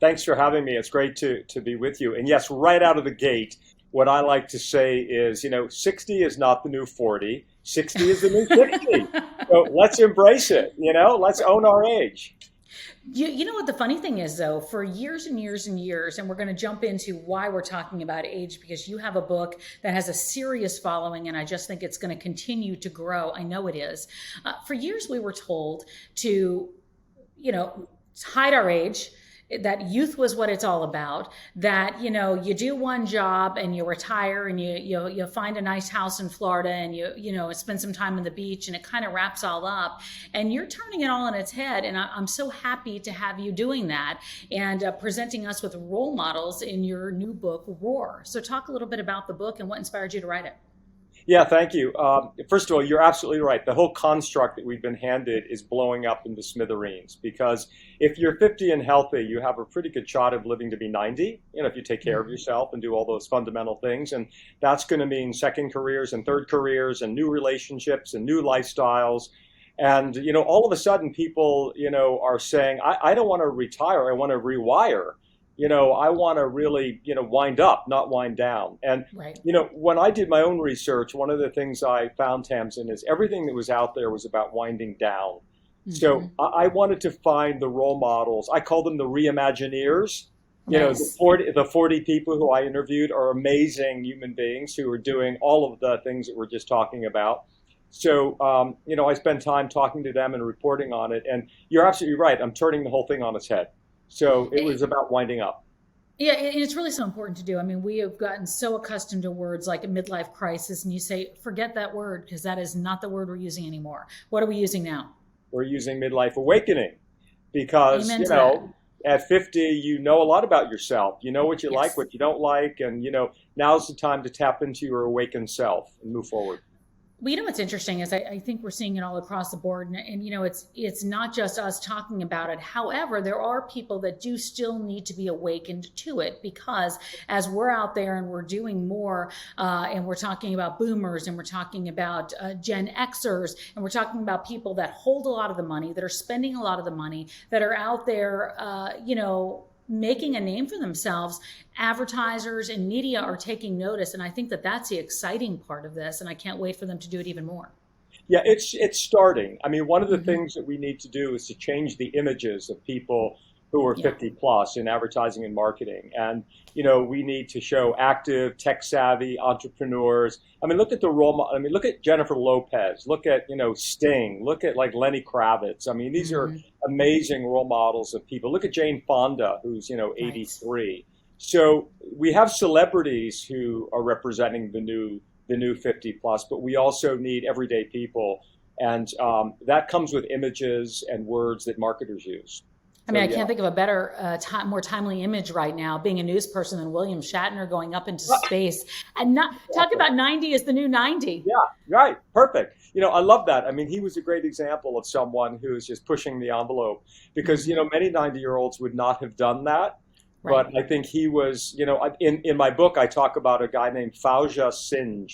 Thanks for having me. It's great to be with you. And yes, right out of the gate, what I like to say is, 60 is not the new 40. 60 is the new 60. So let's embrace it. Let's own our age. You know what the funny thing is, though, for years and years and years, and we're going to jump into why we're talking about age, because you have a book that has a serious following, and I just think it's going to continue to grow. I know it is. For years, we were told to, hide our age, that youth was what it's all about, that, you do one job and you retire and you find a nice house in Florida and you spend some time on the beach and it kind of wraps all up, and you're turning it all on its head. And I'm so happy to have you doing that and presenting us with role models in your new book, Roar. So talk a little bit about the book and what inspired you to write it. Yeah, thank you. First of all, you're absolutely right. The whole construct that we've been handed is blowing up into smithereens, because if you're 50 and healthy, you have a pretty good shot of living to be 90, if you take care of yourself and do all those fundamental things. And that's going to mean second careers and third careers and new relationships and new lifestyles. And, all of a sudden people, are saying, I don't want to retire. I want to rewire. I want to really, wind up, not wind down. And, right. When I did my own research, one of the things I found, Tamsen, is everything that was out there was about winding down. Mm-hmm. So I wanted to find the role models. I call them the reimagineers. Nice. The 40 people who I interviewed are amazing human beings who are doing all of the things that we're just talking about. So, I spend time talking to them and reporting on it. And you're absolutely right. I'm turning the whole thing on its head. So it was about winding up. Yeah, and it's really so important to do. I mean, we have gotten so accustomed to words like a midlife crisis, and you say, forget that word, because that is not the word we're using anymore. What are we using now? We're using midlife awakening, because, Amen at 50, you know a lot about yourself. You know what you like, what you don't like, and, now's the time to tap into your awakened self and move forward. Well, what's interesting is I think we're seeing it all across the board, and it's not just us talking about it. However, there are people that do still need to be awakened to it, because as we're out there and we're doing more, and we're talking about boomers, and we're talking about Gen Xers, and we're talking about people that hold a lot of the money, that are spending a lot of the money, that are out there, making a name for themselves. Advertisers and media are taking notice, and I think that that's the exciting part of this, and I can't wait for them to do it even more. Yeah, it's starting. I mean, one of the things that we need to do is to change the images of people who are 50 plus in advertising and marketing. And, we need to show active, tech savvy entrepreneurs. I mean, look at the role model. I mean, look at Jennifer Lopez. Look at, Sting. Look at like Lenny Kravitz. I mean, these are amazing role models of people. Look at Jane Fonda, who's, 83. Right. So we have celebrities who are representing the new 50 plus, but we also need everyday people. And that comes with images and words that marketers use. I mean, I can't think of a better, more timely image right now, being a news person, than William Shatner going up into space. And not talk about 90 is the new 90. Yeah, right. Perfect. I love that. I mean, he was a great example of someone who is just pushing the envelope, because, many 90-year-olds would not have done that. Right. But I think he was, in my book, I talk about a guy named Fauja Singh,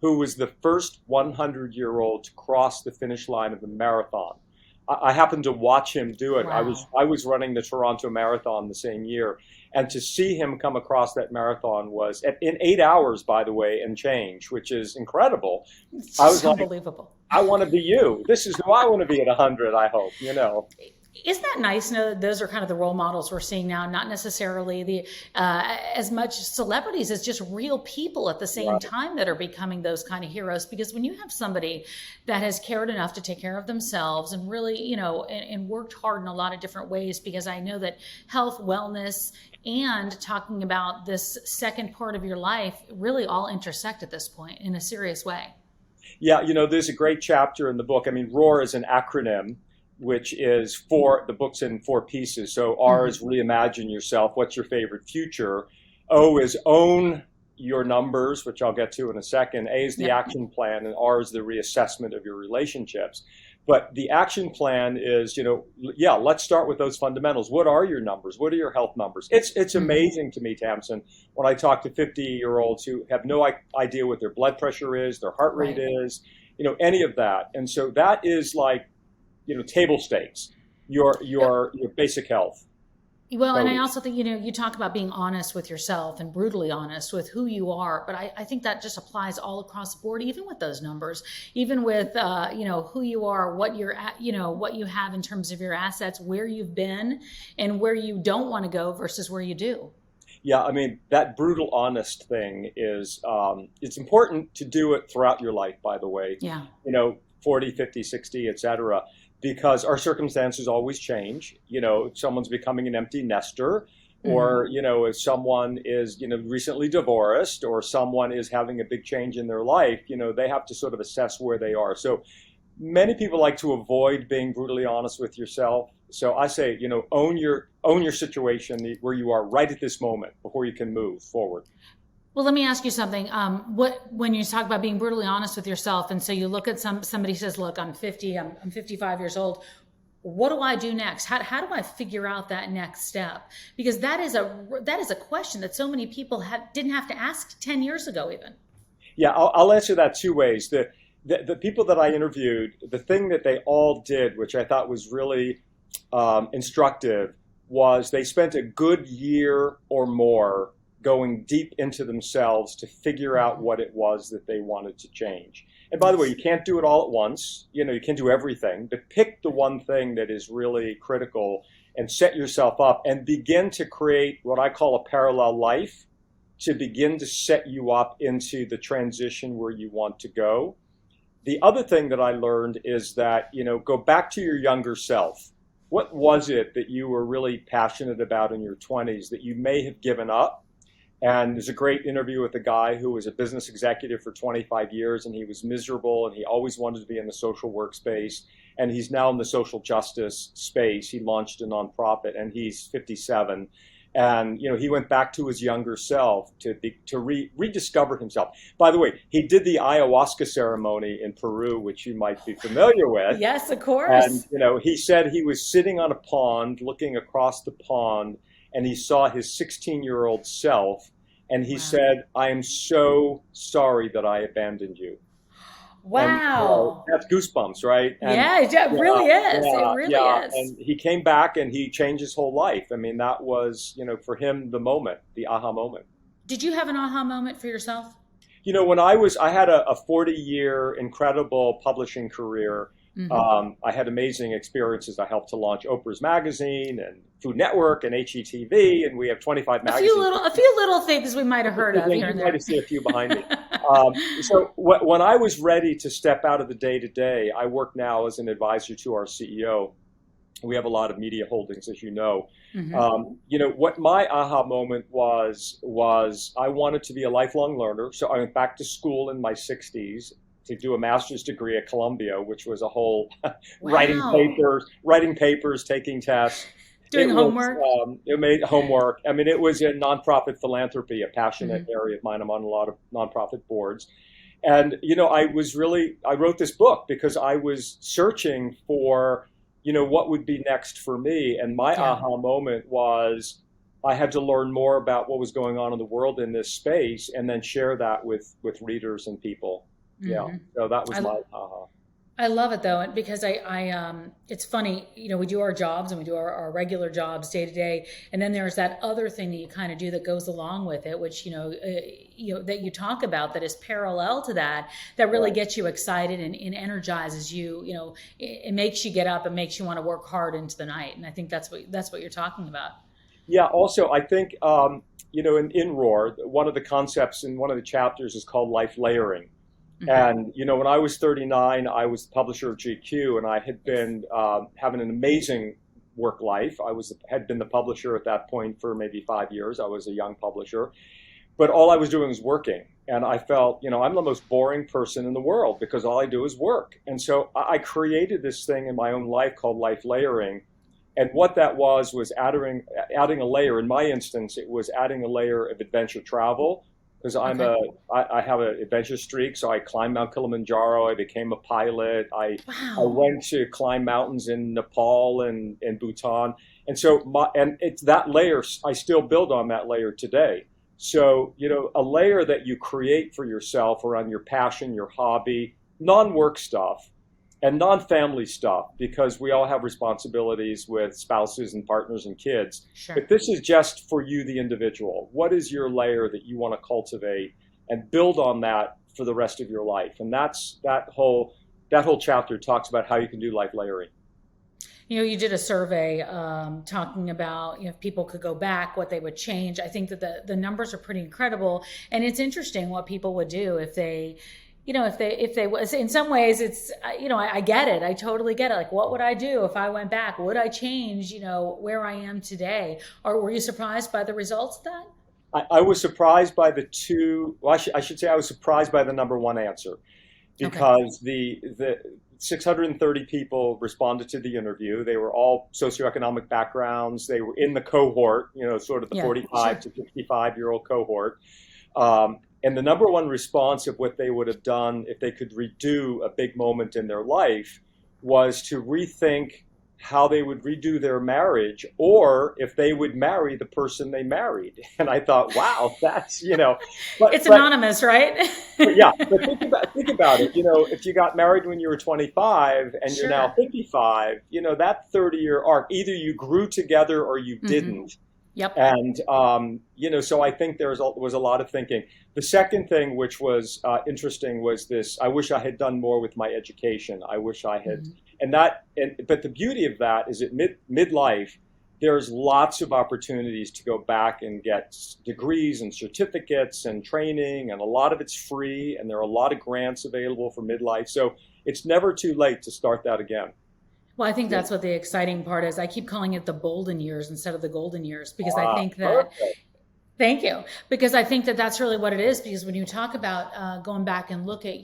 who was the first 100-year-old to cross the finish line of the marathon. I happened to watch him do it. Wow. I was running the Toronto Marathon the same year, and to see him come across that marathon was in 8 hours, by the way, and change, which is incredible. It's I was unbelievable. I want to be you. This is who I want to be at 100. I hope. Isn't that nice? Those are kind of the role models we're seeing now, not necessarily the as much celebrities as just real people at the same time that are becoming those kind of heroes. Because when you have somebody that has cared enough to take care of themselves and really, and worked hard in a lot of different ways, because I know that health, wellness, and talking about this second part of your life really all intersect at this point in a serious way. Yeah, there's a great chapter in the book. I mean, ROAR is an acronym, which is the book's in 4 pieces. So R is reimagine yourself. What's your favorite future? O is own your numbers, which I'll get to in a second. A is the action plan, and R is the reassessment of your relationships. But the action plan is, let's start with those fundamentals. What are your numbers? What are your health numbers? It's amazing to me, Tamsen, when I talk to 50-year-olds who have no idea what their blood pressure is, their heart rate is, any of that. And so that is like, table stakes, your basic health. Well, and I So also think, you talk about being honest with yourself and brutally honest with who you are, but I think that just applies all across the board, even with those numbers, even with, who you are, what you're at, what you have in terms of your assets, where you've been and where you don't want to go versus where you do. yeah, I mean, that brutal honest thing is, it's important to do it throughout your life, by the way, Yeah. 40, 50, 60, et cetera, because our circumstances always change. If someone's becoming an empty nester, Hmm. or, if someone is, recently divorced, or someone is having a big change in their life, they have to sort of assess where they are. So many people like to avoid being brutally honest with yourself. So I say, own your situation where you are right at this moment before you can move forward. Well, let me ask you something. What when you talk about being brutally honest with yourself, and so you look at somebody says, "Look, I'm 50. I'm 55 years old. What do I do next? How do I figure out that next step?" Because that is a question that so many people didn't have to ask 10 years ago, even. Yeah, I'll answer that two ways. The people that I interviewed, the thing that they all did, which I thought was really instructive, was they spent a good year or more going deep into themselves to figure out Mhm. what it was that they wanted to change. And by the way, you can't do it all at once. You can't do everything, but pick the one thing that is really critical and set yourself up and begin to create what I call a parallel life to begin to set you up into the transition where you want to go. The other thing that I learned is that, go back to your younger self. What was it that you were really passionate about in your 20s that you may have given up? And there's a great interview with a guy who was a business executive for 25 years, and he was miserable and he always wanted to be in the social workspace. And he's now in the social justice space. He launched a nonprofit and he's 57. And he went back to his younger self to rediscover himself. By the way, he did the ayahuasca ceremony in Peru, which you might be familiar with. Yes, of And course. he said he was sitting on a pond, looking across the pond, and he saw his 16-year-old self, and he Wow. said, "I am so sorry that I abandoned you." And Wow. that's goosebumps, right? And Yeah, it yeah, really is. It yeah, really yeah. is. And he came back and he changed his whole life. I mean, that was, for him, the moment, the aha moment. Did you have an aha moment for yourself? When I had a 40-year incredible publishing career. Hmm. I had amazing experiences. I helped to launch Oprah's magazine and Food Network and HETV, and we have 25 magazines. A few little things we might have heard of Yeah, here you and might have there. seen a few behind me. So when I was ready to step out of the day to day, I work now as an advisor to our CEO. We have a lot of media holdings, as you know. Hmm. What my aha moment was I wanted to be a lifelong learner. So I went back to school in my 60s to do a master's degree at Columbia, which was a whole Wow. writing papers, taking tests. Doing homework. It made homework. I mean, it was in nonprofit philanthropy, a passionate Hmm. area of mine. I'm on a lot of nonprofit boards. And, I wrote this book because I was searching for, what would be next for me. And my Yeah. aha moment was I had to learn more about what was going on in the world in this space and then share that with readers and people. Yeah. Hmm. So that was I, my aha. I love it though, because it's funny, we do our jobs and we do our regular jobs day to day, and then there's that other thing that you kind of do that goes along with it, which that you talk about that is parallel to that, that really Right. gets you excited and energizes you. It makes you get up and makes you want to work hard into the night, and I think that's what you're talking about. Yeah. Also, I think, in Roar, one of the concepts in one of the chapters is called life layering. Hmm. And when I was 39, I was the publisher of GQ, and I had Yes. been having an amazing work life. Had been the publisher at that point for maybe 5 years. I was a young publisher, but all I was doing was working, and I felt, I'm the most boring person in the world because all I do is work. And so I created this thing in my own life called life layering, and what that was adding a layer. In my instance, it was adding a layer of adventure travel because Okay. I have an adventure streak. So I climbed Mount Kilimanjaro. I became a pilot. I Wow. went to climb mountains in Nepal and Bhutan. And so it's that layer. I still build on that layer today. So, a layer that you create for yourself around your passion, your hobby, non-work stuff, and non-family stuff, because we all have responsibilities with spouses and partners and kids. Sure. But this is just for you, the individual. What is your layer that you want to cultivate and build on that for the rest of your life? And that whole chapter talks about how you can do life layering. You did a survey talking about if people could go back, what they would change. I think that the numbers are pretty incredible, and it's interesting what people would do if they, if they was. In some ways, it's I get it. I totally get it. Like, what would I do if I went back? Would I change where I am today? Or were you surprised by the results of that? I was surprised by the two. Well, I should say I was surprised by the number one answer, because the 630 people responded to the interview. They were all socioeconomic backgrounds. They were in the cohort, sort of the 45 to 55-year-old cohort. And the number one response of what they would have done if they could redo a big moment in their life was to rethink how they would redo their marriage, or if they would marry the person they married. And I thought, wow, that's, it's anonymous, right? but think about it. If you got married when you were 25 and you're now 55, that 30-year arc, either you grew together or you didn't. Yep. And, so I think there was a lot of thinking. The second thing, which was interesting, was this: I wish I had done more with my education. I wish I had, but the beauty of that is at midlife, there's lots of opportunities to go back and get degrees and certificates and training, and a lot of it's free, and there are a lot of grants available for midlife. So it's never too late to start that again. Well, I think that's what the exciting part is. I keep calling it the bolden years instead of the golden years, because I think that, thank you, because I think that that's really what it is. Because when you talk about going back and look at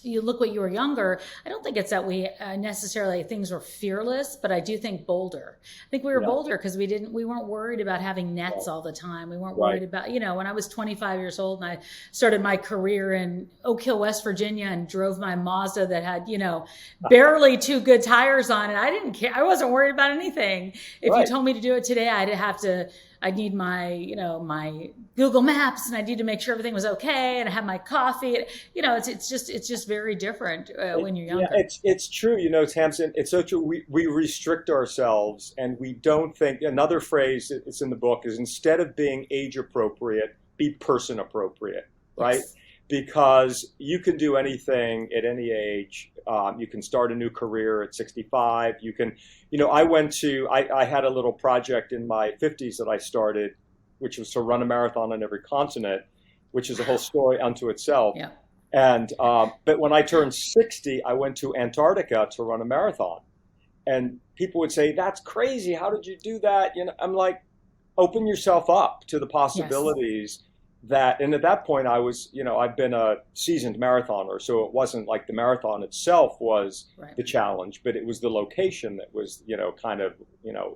you look when you were younger, I don't think it's that we necessarily, things were fearless, but I do think bolder. I think we were bolder because we weren't worried about having nets all the time. We weren't worried about, when I was 25 years old and I started my career in Oak Hill, West Virginia, and drove my Mazda that had, barely two good tires on it. I didn't care. I wasn't worried about anything. If you told me to do it today, I'd need my, my Google Maps, and I need to make sure everything was okay, and I have my coffee. It's just very different when you're younger. Yeah, it's true. Tamsen, it's so true. We restrict ourselves, and we don't think. Another phrase that's in the book is, instead of being age appropriate, be person appropriate, right? Yes. Because you can do anything at any age. You can start a new career at 65. You can, I had a little project in my 50s that I started, which was to run a marathon on every continent, which is a whole story unto itself. Yeah. And, but when I turned 60, I went to Antarctica to run a marathon. And people would say, that's crazy. How did you do that? I'm like, open yourself up to the possibilities. Yes. And at that point I was, I've been a seasoned marathoner, so it wasn't like the marathon itself was the challenge, but it was the location that was, kind of,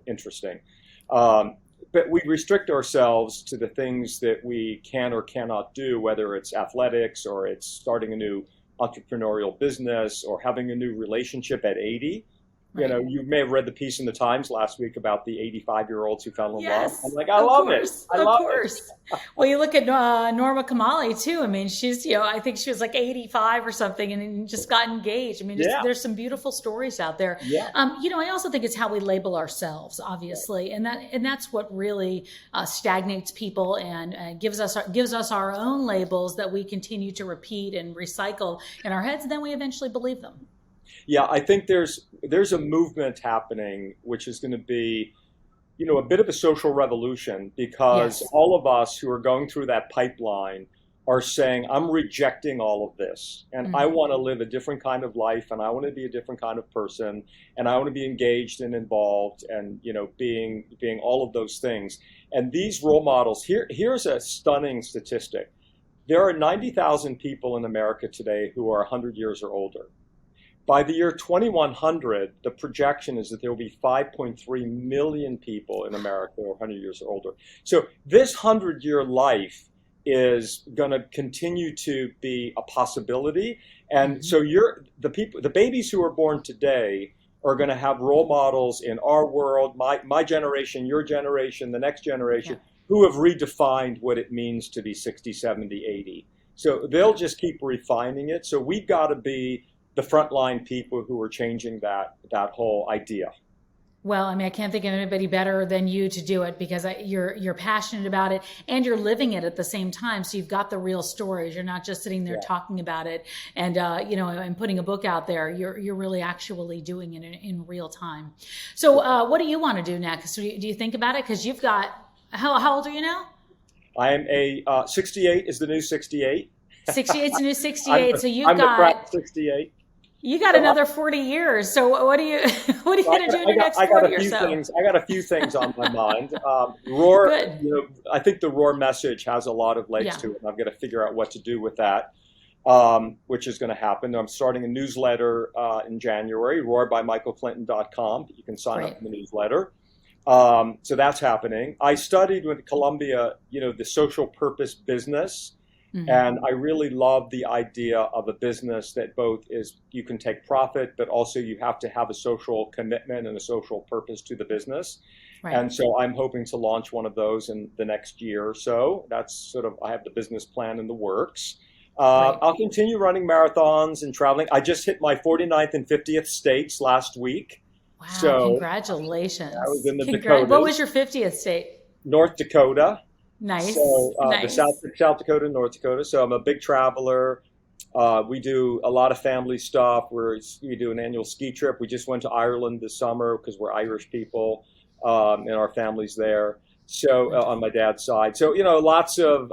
interesting. But we restrict ourselves to the things that we can or cannot do, whether it's athletics or it's starting a new entrepreneurial business or having a new relationship at 80. Right. You may have read the piece in the Times last week about the 85-year-olds who fell in love. I'm like, I love it. I love it. Well, you look at Norma Kamali too. I mean, she's, I think she was like 85 or something and just got engaged. I mean, there's some beautiful stories out there. Yeah. I also think it's how we label ourselves, obviously, and that's what really stagnates people and gives us our own labels that we continue to repeat and recycle in our heads, and then we eventually believe them. Yeah, I think there's a movement happening, which is going to be, a bit of a social revolution, because all of us who are going through that pipeline are saying, I'm rejecting all of this, and I want to live a different kind of life, and I want to be a different kind of person, and I want to be engaged and involved, and being all of those things. And these role models, here's a stunning statistic. There are 90,000 people in America today who are 100 years or older. By the year 2100, the projection is that there will be 5.3 million people in America who are 100 years or older. So this 100-year life is going to continue to be a possibility. And so the babies who are born today are going to have role models in our world, my generation, your generation, the next generation, who have redefined what it means to be 60, 70, 80. So they'll just keep refining it. So we've got to be the frontline people who are changing that whole idea. Well, I mean, I can't think of anybody better than you to do it because you're passionate about it and you're living it at the same time. So you've got the real stories. You're not just sitting there talking about it and and putting a book out there. You're really actually doing it in real time. So what do you want to do next? Do you think about it? Because you've got how old are you now? I am a 68 is the new 68. 68 is the new 68. I'm the crack 68. You got another 40 years. So what are you going to do in the next 40 or so? I got a few things on my mind. Roar, Good. I think the Roar message has a lot of legs to it, and I've got to figure out what to do with that, which is going to happen. I'm starting a newsletter in January, roarbymichaelclinton.com. You can sign up for the newsletter. So that's happening. I studied with Columbia, the social purpose business. Mm-hmm. And I really love the idea of a business that both is you can take profit, but also you have to have a social commitment and a social purpose to the business. Right. And so I'm hoping to launch one of those in the next year or so. That's sort of, I have the business plan in the works. Right. I'll continue running marathons and traveling. I just hit my 49th and 50th states last week. Wow, so congratulations. I was in the Dakotas. What was your 50th state? North Dakota. Nice. So nice. the South Dakota, North Dakota. So I'm a big traveler. We do a lot of family stuff. We do an annual ski trip. We just went to Ireland this summer because we're Irish people, and our family's there. So on my dad's side. So lots of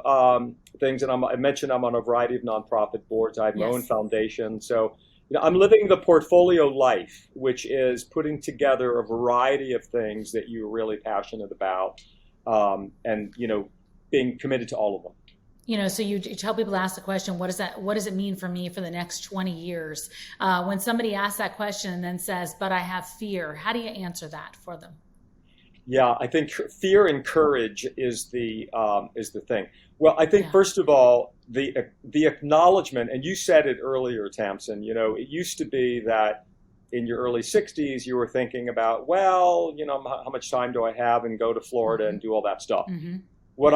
things. And I mentioned I'm on a variety of nonprofit boards. I have my own foundation. So I'm living the portfolio life, which is putting together a variety of things that you're really passionate about. And being committed to all of them. So you tell people to ask the question, what does it mean for me for the next 20 years? When somebody asks that question and then says, but I have fear, how do you answer that for them? Yeah, I think fear and courage is the thing. Well, I think first of all, the acknowledgement, and you said it earlier, Tamsen, it used to be that in your early 60s, you were thinking about, how much time do I have and go to Florida and do all that stuff. Mm-hmm. What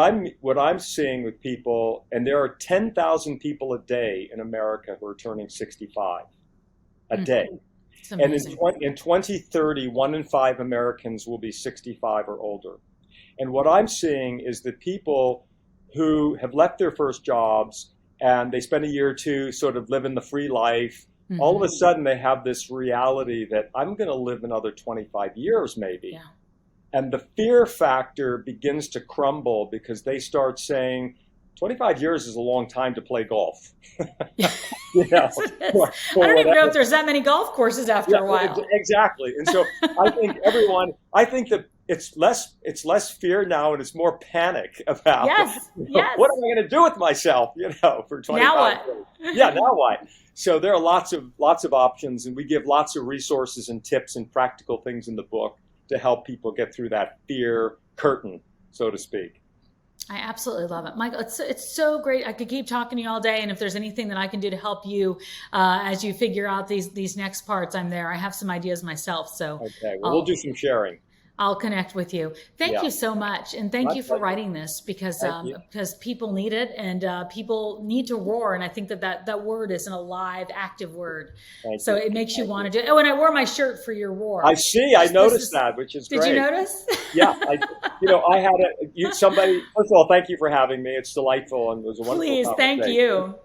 I'm seeing with people, and there are 10,000 people a day in America who are turning 65 a day. And in 2030, 1 in 5 Americans will be 65 or older. And what I'm seeing is that people who have left their first jobs and they spend a year or two sort of living the free life, mm-hmm. all of a sudden they have this reality that I'm going to live another 25 years maybe. Yeah. And the fear factor begins to crumble because they start saying, 25 years is a long time to play golf. I don't even know if there's that many golf courses after a while. Exactly. And so I think that it's less fear now and it's more panic about what am I going to do with myself, for 25 Now what? Yeah, now what? So there are lots of options, and we give lots of resources and tips and practical things in the book to help people get through that fear curtain, so to speak. I absolutely love it. Michael, it's so great. I could keep talking to you all day. And if there's anything that I can do to help you as you figure out these next parts, I'm there. I have some ideas myself. So okay, well, we'll do some sharing. I'll connect with you. Thank you so much. And thank you for writing this because people need it and people need to roar. And I think that word is an alive, active word. So it makes you want to do it. Oh, and I wore my shirt for your roar. I see. I noticed that, which is great. Did you notice? Yeah. I had somebody, first of all, thank you for having me. It's delightful and it was a wonderful conversation. Please, thank you.